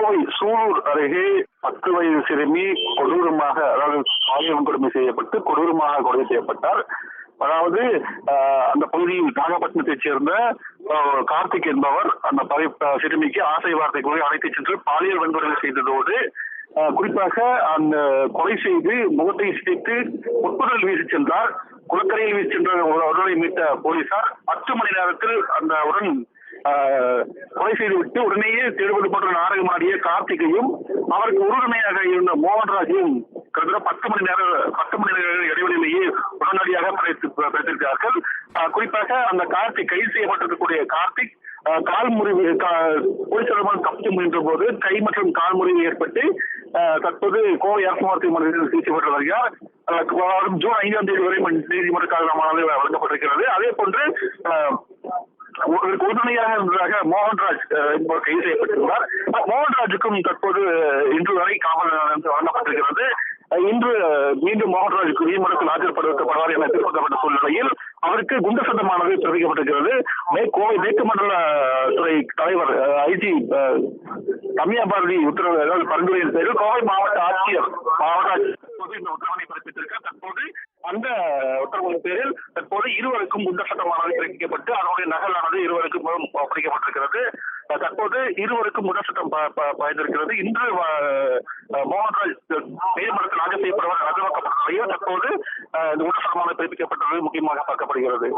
கோவை சூலூர் அருகே 10 வயது சிறுமி கொடூரமாக, அதாவது பாலியல் வன்கொடுமை செய்யப்பட்டு கொடூரமாக கொலை செய்யப்பட்டார். அதாவது அந்த பகுதியில் நாகப்பட்டினத்தைச் சேர்ந்த கார்த்திக் என்பவர் அந்த சிறுமிக்கு ஆசை வார்த்தை கூறி அழைத்துச் சென்று பாலியல் வன்கொடுமை செய்ததோடு, குறிப்பாக அந்த கொலை செய்து முகத்தை சிதைத்து முட்புதல் வீசி சென்றார். குளக்கரையில் வீசி சென்ற உடலை மீட்ட போலீசார் 10 மணி நேரத்தில் அந்த உடன் கொலை செய்துவிட்டு உடனேயே தேடுவது போன்ற நாடகம் ஆடிய கார்த்திகையும் அவருக்கு உறுதுணையாக இருந்த மோகன்ராஜையும் கிட்டத்தட்ட 10 மணி நேர இடைவெளியிலேயே உடனடியாக படைத்திருக்கிறார்கள். குறிப்பாக அந்த கார்த்திக், கைது செய்யப்பட்டிருக்கக்கூடிய கார்த்திக் கால் முறிவு, போலீசாரிடம் தப்பிக்க முயன்ற போது கை மற்றும் கால் முறிவு ஏற்பட்டு தற்போது கோவை அரசு மருத்துவமனையில் சிகிச்சை பெற்று வருகிறார். ஜூன் 5ஆம் தேதி வரை நீதிமன்ற காலமானது வழங்கப்பட்டிருக்கிறது. அதே போன்று உறுதுணையாக இருந்ததாக மோகன்ராஜ் என்பவர் கைது செய்யப்பட்டிருந்தார். மோகன்ராஜுக்கும் தற்போது இன்று வரை காவல் வழங்கப்பட்டிருக்கிறது. இன்று மீண்டும் மோகன்ராஜுக்கு நீதிமன்றத்தில் ஆஜர்படுத்தப்படுவார் என எதிர்பார்க்கப்பட்ட சூழ்நிலையில் அவருக்கு குண்டு சட்டமானது பிறப்பிக்கப்பட்டிருக்கிறது. கோவை மேற்கு மண்டல துறை தலைவர் ஐஜி ரம்யா பாரதி உத்தரவு, அதாவது பரிந்துரையின் பேரில் கோவை மாவட்ட ஆட்சியர் இந்த உத்தரவினை பிறப்பித்திருக்கிறார். தற்போது அந்த உத்தரவின் பேரில் தற்போது இருவருக்கும் குண்ட சட்டமானது பிறப்பிக்கப்பட்டு அதனுடைய நகலானது இருவருக்கும் ஒப்படைக்கப்பட்டிருக்கிறது. தற்போது இருவருக்கும் குண்ட சட்டம் பாய்ந்திருக்கிறது. இன்று மோகன்ராஜ் நீதிமன்றத்தில் ஆஜர் செய்யப்படுவார் எதிர்பார்க்கப்பட்ட நிலையில் தற்போது இந்த குண்ட சட்டமானது பிறப்பிக்கப்பட்டது முக்கியமாக பார்க்கப்படுகிறது.